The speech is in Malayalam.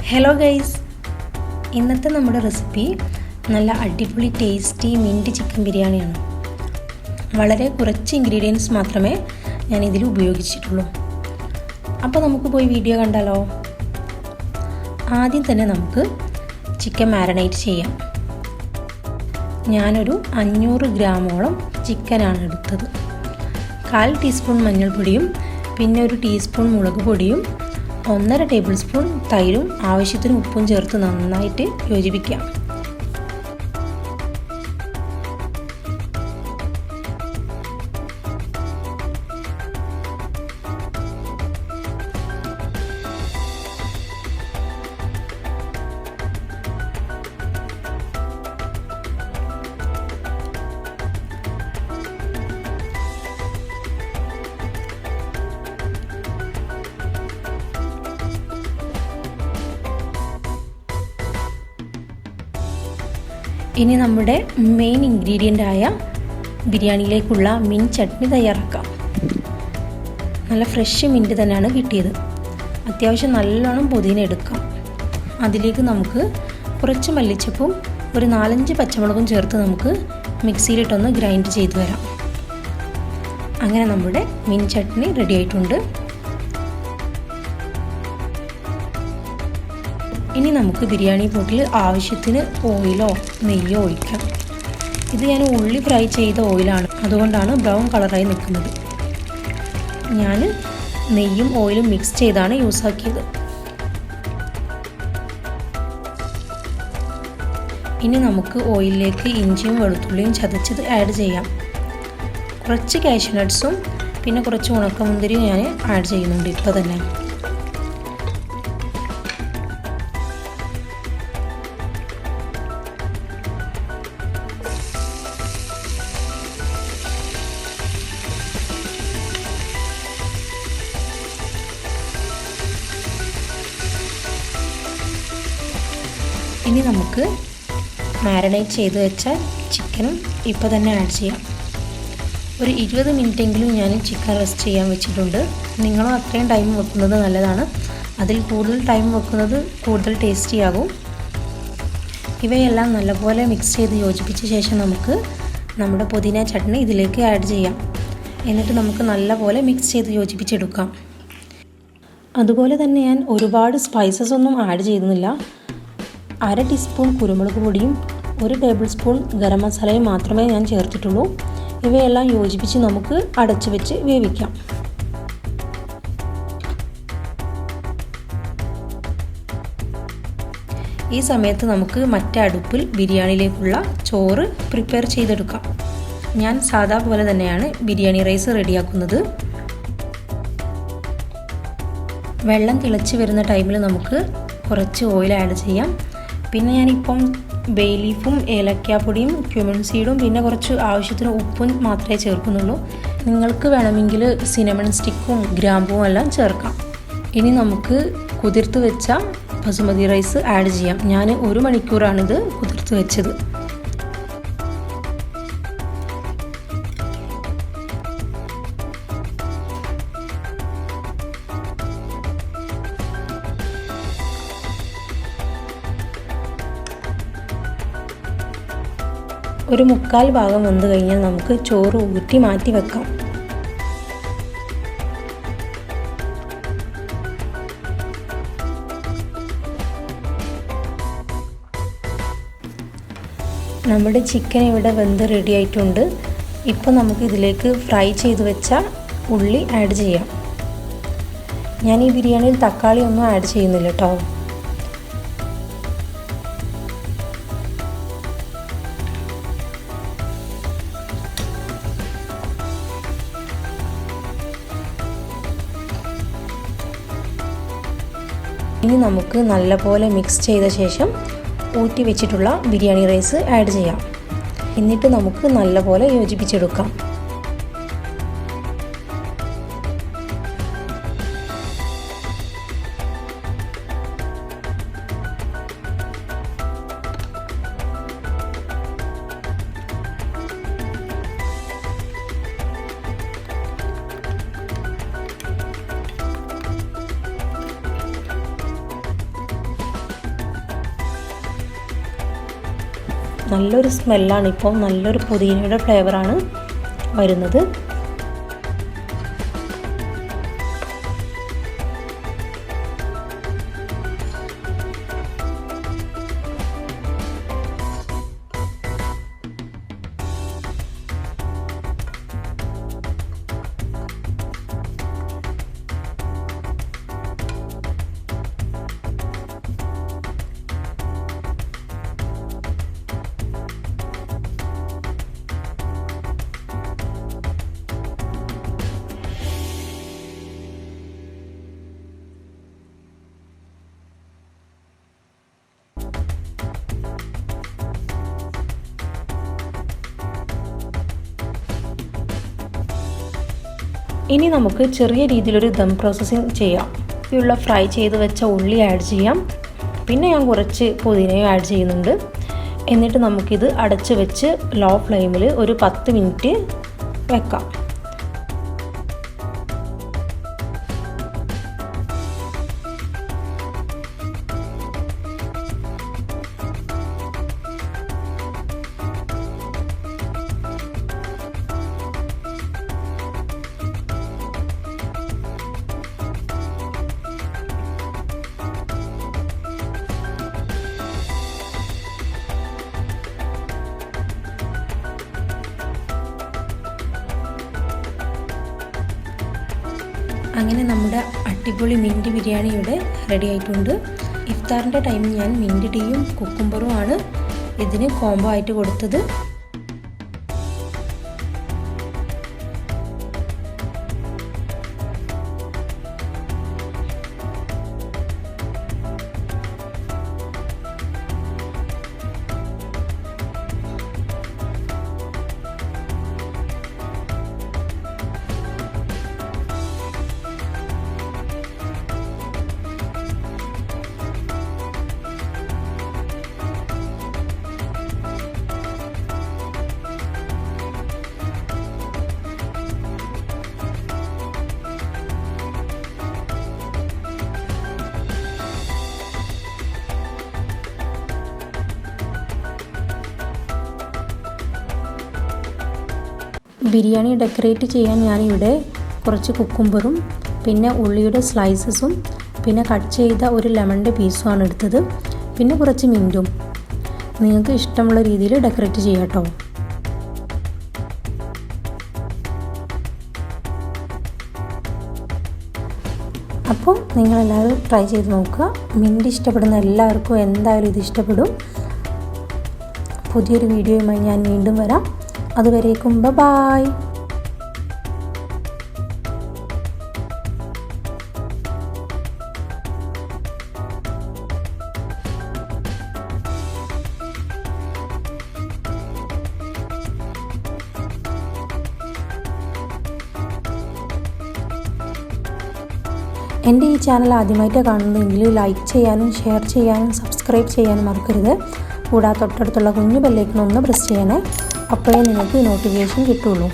ഹലോ ഗൈസ്, ഇന്നത്തെ നമ്മുടെ റെസിപ്പി നല്ല അടിപൊളി ടേസ്റ്റി മിൻറ്റ് ചിക്കൻ ബിരിയാണിയാണ്. വളരെ കുറച്ച് ഇൻഗ്രീഡിയൻസ് മാത്രമേ ഞാൻ ഇതിൽ ഉപയോഗിച്ചിട്ടുള്ളൂ. അപ്പോൾ നമുക്ക് പോയി വീഡിയോ കണ്ടാലോ? ആദ്യം തന്നെ നമുക്ക് ചിക്കൻ മാരിനേറ്റ് ചെയ്യാം. ഞാനൊരു 500 ഗ്രാമോളം ചിക്കനാണ് എടുത്തത്. 1/4 ടീസ്പൂൺ മഞ്ഞൾപ്പൊടിയും പിന്നെ 1 ടീസ്പൂൺ മുളക് പൊടിയും 1.5 ടേബിൾ സ്പൂൺ തൈരും ആവശ്യത്തിന് ഉപ്പും ചേർത്ത് നന്നായിട്ട് യോജിപ്പിക്കാം. ഇനി നമ്മുടെ മെയിൻ ഇൻഗ്രീഡിയൻ്റായ ബിരിയാണിയിലേക്കുള്ള മിൻറ്റ് ചട്നി തയ്യാറാക്കാം. നല്ല ഫ്രഷ് മിൻറ്റ് തന്നെയാണ് കിട്ടിയത്. അത്യാവശ്യം നല്ലോണം പുതിന എടുക്കാം. അതിലേക്ക് നമുക്ക് കുറച്ച് മല്ലിച്ചപ്പും 4-5 പച്ചമുളകും ചേർത്ത് നമുക്ക് മിക്സിയിലിട്ടൊന്ന് ഗ്രൈൻഡ് ചെയ്ത് വരാം. അങ്ങനെ നമ്മുടെ മിൻറ്റ് ചട്നി റെഡി ആയിട്ടുണ്ട്. ഇനി നമുക്ക് ബിരിയാണി പോട്ടിൽ ആവശ്യത്തിന് ഓയിലോ നെയ്യോ ഒഴിക്കാം. ഇത് ഞാൻ ഉള്ളി ഫ്രൈ ചെയ്ത ഓയിലാണ്, അതുകൊണ്ടാണ് ബ്രൗൺ കളറായി നിൽക്കുന്നത്. ഞാൻ നെയ്യും ഓയിലും മിക്സ് ചെയ്താണ് യൂസാക്കിയത്. ഇനി നമുക്ക് ഓയിലിലേക്ക് ഇഞ്ചിയും വെളുത്തുള്ളിയും ചതച്ചത് ആഡ് ചെയ്യാം. കുറച്ച് കാഷ്യൂ നട്ട്സും പിന്നെ കുറച്ച് ഉണക്കമുന്തിരിയും ഞാൻ ആഡ് ചെയ്യുന്നുണ്ട് ഇപ്പോൾ തന്നെ. ഇനി നമുക്ക് മാരിനേറ്റ് ചെയ്ത് വെച്ച ചിക്കനും ഇപ്പോൾ തന്നെ ആഡ് ചെയ്യാം. ഒരു 20 മിനിറ്റെങ്കിലും ഞാൻ ചിക്കൻ റെസ്റ്റ് ചെയ്യാൻ വെച്ചിട്ടുണ്ട്. നിങ്ങളും അത്രയും ടൈം വെക്കുന്നത് നല്ലതാണ്. അതിൽ കൂടുതൽ ടൈം വെക്കുന്നത് കൂടുതൽ ടേസ്റ്റി ആകും. ഇവയെല്ലാം നല്ലപോലെ മിക്സ് ചെയ്ത് യോജിപ്പിച്ച ശേഷം നമുക്ക് നമ്മുടെ പുതിന ചട്നി ഇതിലേക്ക് ആഡ് ചെയ്യാം. എന്നിട്ട് നമുക്ക് നല്ലപോലെ മിക്സ് ചെയ്ത് യോജിപ്പിച്ചെടുക്കാം. അതുപോലെ തന്നെ ഞാൻ ഒരുപാട് സ്പൈസസ് ഒന്നും ആഡ് ചെയ്യുന്നില്ല. 1/2 ടീസ്പൂൺ കുരുമുളക് പൊടിയും 1 ടേബിൾ സ്പൂൺ ഗരം മസാലയും മാത്രമേ ഞാൻ ചേർത്തിട്ടുള്ളൂ. ഇവയെല്ലാം യോജിപ്പിച്ച് നമുക്ക് അടച്ചു വെച്ച് വേവിക്കാം. ഈ സമയത്ത് നമുക്ക് മറ്റേ അടുപ്പിൽ ബിരിയാണിയിലേക്കുള്ള ചോറ് പ്രിപ്പയർ ചെയ്തെടുക്കാം. ഞാൻ സാധാ പോലെ തന്നെയാണ് ബിരിയാണി റൈസ് റെഡിയാക്കുന്നത്. വെള്ളം തിളച്ച് വരുന്ന ടൈമിൽ നമുക്ക് കുറച്ച് ഓയിൽ ആഡ് ചെയ്യാം. പിന്നെ ഞാനിപ്പം ബേ ലീഫും ഏലക്കാപ്പൊടിയും ക്യുമിൻ സീഡും പിന്നെ കുറച്ച് ആവശ്യത്തിന് ഉപ്പും മാത്രമേ ചേർക്കുന്നുള്ളൂ. നിങ്ങൾക്ക് വേണമെങ്കിൽ സിനമൺ സ്റ്റിക്കും ഗ്രാമ്പും എല്ലാം ചേർക്കാം. ഇനി നമുക്ക് കുതിർത്ത് വെച്ച ബസുമതി റൈസ് ആഡ് ചെയ്യാം. ഞാൻ 1 മണിക്കൂറാണിത് കുതിർത്ത് വെച്ചത്. ഒരു 1/4 ഭാഗം വെന്ത് കഴിഞ്ഞാൽ നമുക്ക് ചോറ് ഊറ്റി മാറ്റി വെക്കാം. നമ്മുടെ ചിക്കൻ ഇവിടെ വെന്ത് റെഡി ആയിട്ടുണ്ട്. ഇപ്പോൾ നമുക്ക് ഇതിലേക്ക് ഫ്രൈ ചെയ്ത് വെച്ച ഉള്ളി ആഡ് ചെയ്യാം. ഞാൻ ഈ ബിരിയാണിയിൽ തക്കാളി ഒന്നും ആഡ് ചെയ്യുന്നില്ല കേട്ടോ. ഇനി നമുക്ക് നല്ലപോലെ മിക്സ് ചെയ്ത ശേഷം ഊറ്റി വെച്ചിട്ടുള്ള ബിരിയാണി റൈസ് ആഡ് ചെയ്യാം. എന്നിട്ട് നമുക്ക് നല്ലപോലെ യോജിപ്പിച്ചെടുക്കാം. നല്ലൊരു സ്മെല്ലാണ് ഇപ്പോൾ, നല്ലൊരു പുതിനയുടെ ഫ്ലേവറാണ് വരുന്നത്. ഇനി നമുക്ക് ചെറിയ രീതിയിലൊരു ദം പ്രോസസ്സിങ് ചെയ്യാം. ഉള്ള ഫ്രൈ ചെയ്ത് വെച്ച ഉള്ളി ആഡ് ചെയ്യാം. പിന്നെ ഞാൻ കുറച്ച് പുതിനയും ആഡ് ചെയ്യുന്നുണ്ട്. എന്നിട്ട് നമുക്കിത് അടച്ച് വെച്ച് ലോ ഫ്ലെയിമിൽ ഒരു 10 മിനിറ്റ് വെക്കാം. അങ്ങനെ നമ്മുടെ അടിപൊളി മിൻറ്റ് ബിരിയാണി ഇവിടെ റെഡി ആയിട്ടുണ്ട്. ഇഫ്താറിൻ്റെ ടൈമിൽ ഞാൻ മിൻറ്റ് ടീയും കുക്കുംബറും ആണ് ഇതിന് കോംബോ ആയിട്ട് കൊടുത്തത്. ബിരിയാണി ഡെക്കറേറ്റ് ചെയ്യാൻ ഞാനിവിടെ കുറച്ച് കുക്കുംബറും പിന്നെ ഉള്ളിയുടെ സ്ലൈസസും പിന്നെ കട്ട് ചെയ്ത ഒരു ലെമണിൻ്റെ പീസുമാണ് എടുത്തത്. പിന്നെ കുറച്ച് മിൻറ്റും. നിങ്ങൾക്ക് ഇഷ്ടമുള്ള രീതിയിൽ ഡെക്കറേറ്റ് ചെയ്യാം കേട്ടോ. അപ്പോൾ നിങ്ങളെല്ലാവരും ട്രൈ ചെയ്ത് നോക്കുക. മിൻറ്റ് ഇഷ്ടപ്പെടുന്ന എല്ലാവർക്കും എന്തായാലും ഇത് ഇഷ്ടപ്പെടും. പുതിയൊരു വീഡിയോയുമായി ഞാൻ വീണ്ടും വരാം. അതുവരേക്കും ബൈ. എൻ്റെ ഈ ചാനൽ ആദ്യമായിട്ട് കാണുന്നതെങ്കിൽ ലൈക്ക് ചെയ്യാനും ഷെയർ ചെയ്യാനും സബ്സ്ക്രൈബ് ചെയ്യാനും മറക്കരുത്. കൂടാതെ തൊട്ടടുത്തുള്ള കുഞ്ഞു ബെല്ലൈക്കൺ ഒന്ന് പ്രസ് ചെയ്യണേ. അപ്പോഴേ നിങ്ങൾക്ക് നോട്ടിഫിക്കേഷൻ കിട്ടുള്ളൂ.